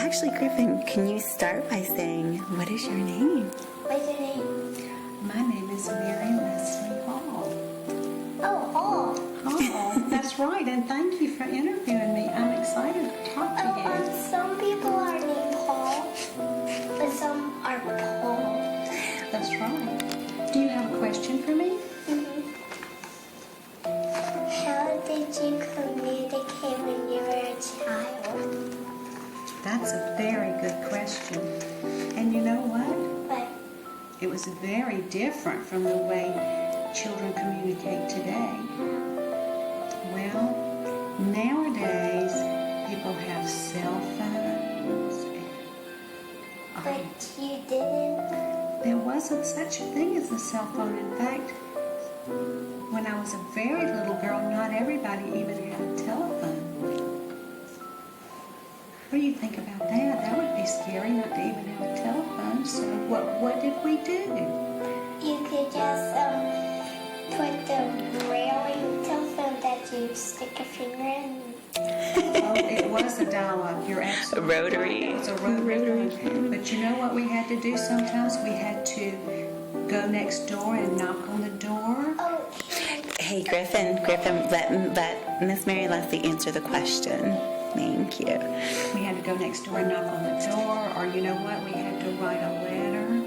actually, Gryphon, can you start by saying, what is your name? What's your name? My name is Mary Leslie Hall. Oh, Hall. Oh, that's right, and thank you for interviewing me. I'm excited to talk to you. Some people are named Hall, but some are Paul. That's right. Do you have a question for me? How did you communicate when you were a child? That's a very good question. And you know what? But It was very different from the way children communicate today. Well, nowadays, people have cell phones. but you didn't. There wasn't such a thing as a cell phone. In fact, when I was a very little girl, not everybody even had a telephone. What do you think about that? That would be scary not to even have a telephone. So what did we do? You could just put the railing telephone that you stick a finger in. Oh, it was a dial-up. You're absolutely A rotary. right. It was a rotary phone. But you know what we had to do sometimes? We had to go next door and knock on the door. Oh, Hey, Gryphon, let Miss Mary Leslie answer the question. Thank you. We had to go next door and knock on the door, or you know what? We had to write a letter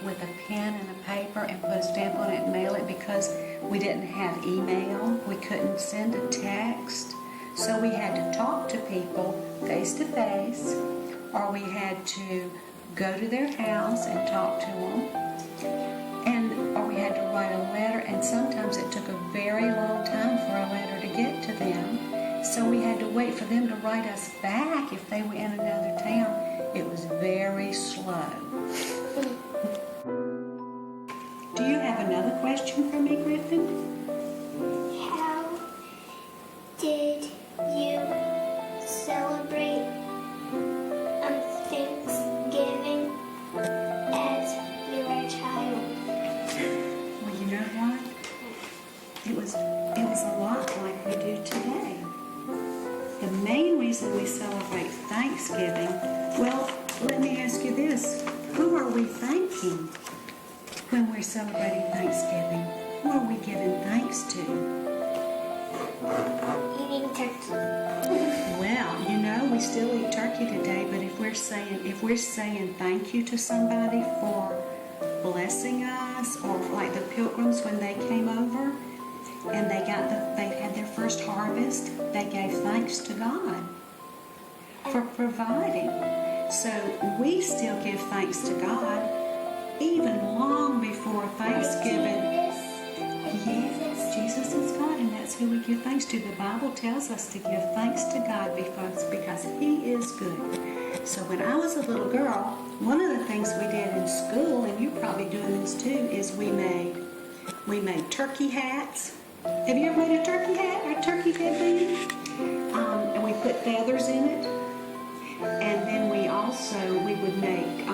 with a pen and a paper and put a stamp on it and mail it because we didn't have email. We couldn't send a text. So we had to talk to people face to face, or we had to go to their house and talk to them, or we had to write a letter, and sometimes it took a very long time for a letter to get to them. So we had to wait for them to write us back if they were in another town. It was very slow. Do you have another question for me, Gryphon? how did you celebrate Thanksgiving as you were a child? Well, you know what? It was a lot like we do today. The main reason we celebrate Thanksgiving, well, let me ask you this. Who are we thanking when we're celebrating Thanksgiving? Who are we giving thanks to? Eating turkey. Well, you know, we still eat turkey today, but if we're saying thank you to somebody for blessing us, or like the Pilgrims when they came over and they had their first harvest, they gave thanks to God for providing. So we still give thanks to God even long before Thanksgiving. Yes, Jesus is God, and that's who we give thanks to. The Bible tells us to give thanks to God because He is good. So when I was a little girl, one of the things we did in school, and you're probably doing this too, is we made turkey hats. Have you ever made a turkey hat or a turkey headband? And we put feathers in it. And then we would make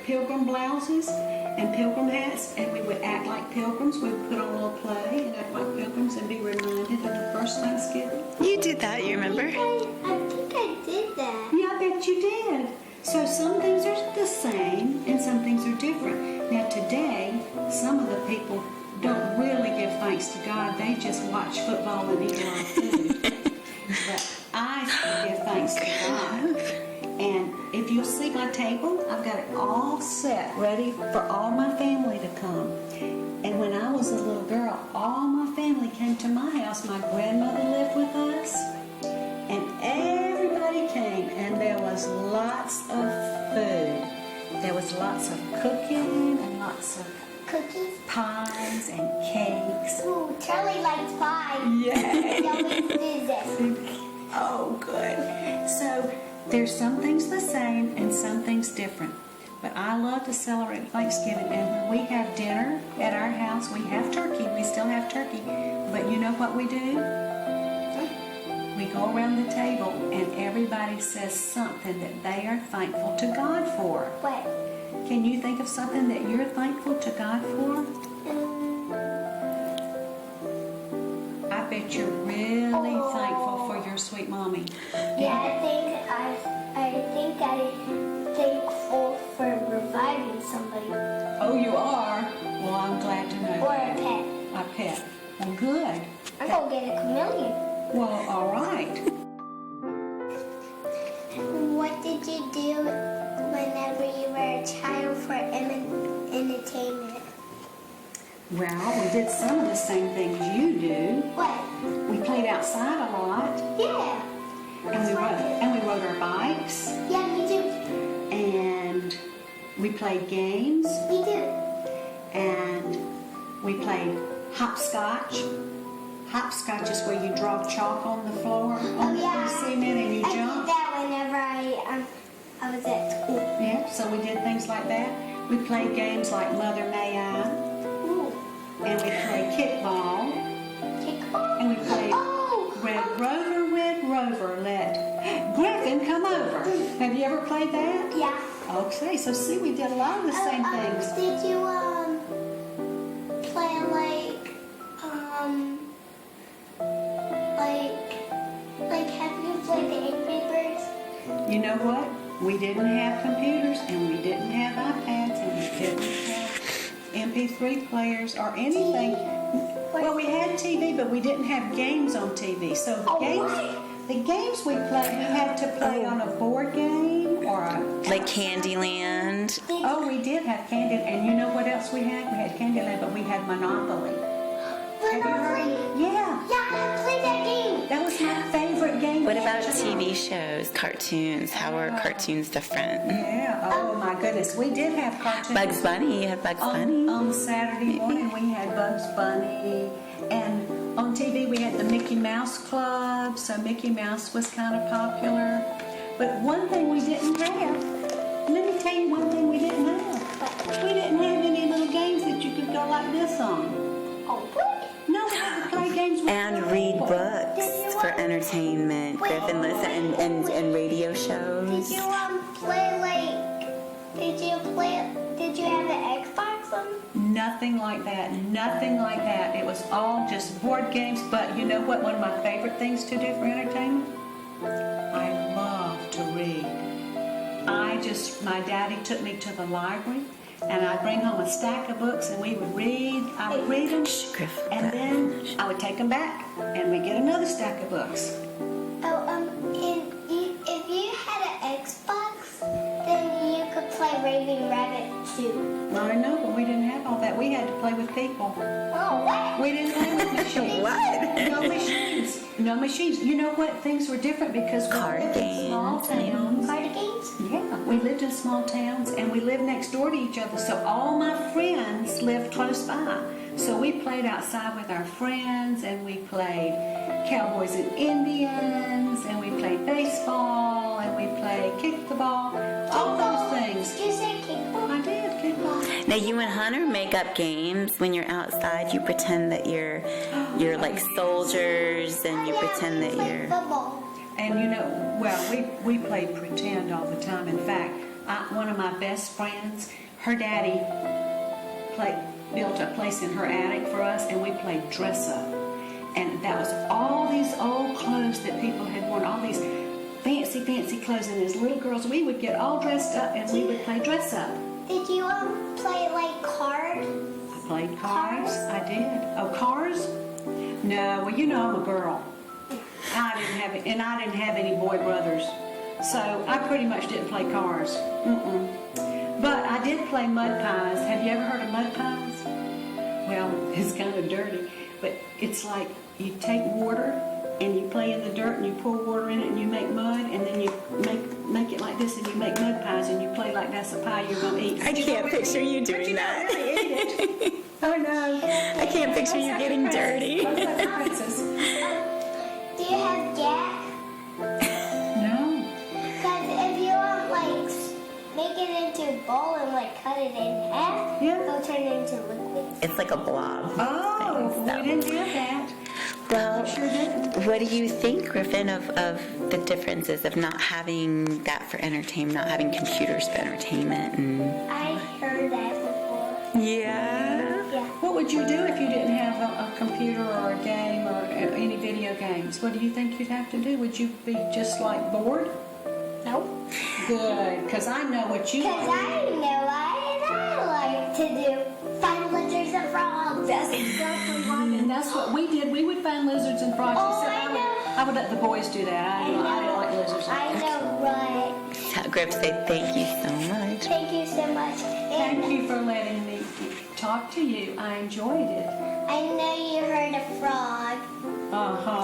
pilgrim blouses and pilgrim hats, and we would act like pilgrims. We would put on a little play and act like pilgrims and be reminded of the first Thanksgiving. You did that, you remember? I think I did that. Yeah, I bet you did. So some things are the same and some things are different. Now today, some of the people don't really give thanks to God. They just watch football and eat a lot of food. But I still give thanks to God. And if you'll see my table, I've got it all set, ready for all my family to come. And when I was a little girl, all my family came to my house. My grandmother lived with us, and everybody came, and there was lots of food. There was lots of cooking and lots of Cookies. pies and cakes. Ooh, Charlie likes pie. Yeah. He always does this. Oh, good. So there's some things the same and some things different. But I love to celebrate Thanksgiving. And when we have dinner at our house, we have turkey. We still have turkey. But you know what we do? We go around the table and everybody says something that they are thankful to God for. What? Can you think of something that you're thankful to God for? I bet you're really thankful for your sweet mom Mommy? Yeah, I'm thankful for reviving somebody Oh, you are? Well, I'm glad to know. or a pet. A pet. Well, good. I'm gonna get a chameleon. Well, all right. What did you do whenever you were a child for entertainment? Well, we did some of the same things you do. What? We played outside a lot, Yeah. and we rode our bikes, Yeah, me too. and we played games, Me too. and we played hopscotch. Hopscotch is where you draw chalk on the floor, on the cement, and you I jump. did that whenever I was at school. Yeah, so we did things like that. We played games like Mother May I, Ooh. and we played kickball, Kickball? and we played Oh! Red Rover, let Gryphon come over. Have you ever played that? Yeah. Okay, so see, we did a lot of the same things. Did you play like have you played the Angry Birds? You know what? We didn't have computers, and we didn't have iPads, and we didn't have MP3 players or anything. Well, we had TV, but we didn't have games on TV. So the games we played, we had to play on a board game or a... Like Candyland. Oh, we did have Candy, and you know what else we had? We had Candyland, but we had Monopoly. Have you heard? Yeah, Yeah, I played that game. that was my favorite game. What about TV shows, cartoons? How are cartoons different? Yeah, oh my goodness. We did have cartoons. Bugs Bunny, you had Bugs Bunny. On Saturday morning, we had Bugs Bunny. And on TV, we had the Mickey Mouse Club. So Mickey Mouse was kind of popular. But one thing we didn't have, let me tell you one thing we didn't have. We didn't have any little games that you could go like this on. Oh, what? No, we had to play games with And little read people. books for entertainment. Griffin listen and radio Did shows. you play did you have an Xbox on? Nothing like that. Nothing like that. It was all just board games. But you know what? One of my favorite things to do for entertainment? I love to read. My daddy took me to the library, and I'd bring home a stack of books, and we would read. I would read them, Griffin. and then I would take them back, and we'd get another stack of books. If you had an Xbox, then you could play Raving Rabbit too. I know, but we didn't have all that. We had to play with people. Oh, what? We didn't play with machines. What? No machines. No machines. You know what? Things were different because we Card lived in small games, maybe. towns. Card games? Yeah, we lived in small towns and we lived next door to each other. So all my friends lived close by. So we played outside with our friends, and we played Cowboys and Indians, and we played baseball, and we played kick the ball. All those things. Did you say kickball? I did kickball. Now you and Hunter make up games when you're outside. You pretend that you're like soldiers, and you pretend that you're. Football. And you know, well, we played pretend all the time. In fact, one of my best friends, her daddy built a place in her attic for us, and we played dress up. And that was all these old clothes that people had worn, all these fancy clothes. And as little girls, we would get all dressed up, and we would play dress up. Did you play like card? I played cards. I did. Oh, cars? No, well, you know I'm a girl. I didn't have any boy brothers, so I pretty much didn't play cars. But I did play mud pies. Have you ever heard of mud pies? Well, it's kind of dirty, but it's like you take water and you play in the dirt and you pour water in it and you make mud, and then you make it like this and you make mud pies and you play like that's a pie you're going to eat. I can't picture you doing that. Oh no. I can't picture you getting dirty. Do you have Jack? No. Because if you make it into a bowl and cut it in half, it'll turn it into liquid. It's like a blob. Oh, we didn't do that. Well, Sure didn't. what do you think, Griffin, of the differences of not having that for entertainment, not having computers for entertainment? And I heard that before. yeah. Yeah. Well, What would you do if you didn't have a computer or a game or any video games? What do you think you'd have to do? Would you be just like bored? Nope. Good, because I know what you Because like. I know I like to do find lizards and frogs. That's exactly what And that's what we did. We would find lizards and frogs. Oh, Except I know. I would let the boys do that. I didn't like lizards. I know, right. Tell Griff, say thank you so much. Thank you so much. Thank you for letting me talk to you. I enjoyed it. I know you heard a frog. Uh-huh.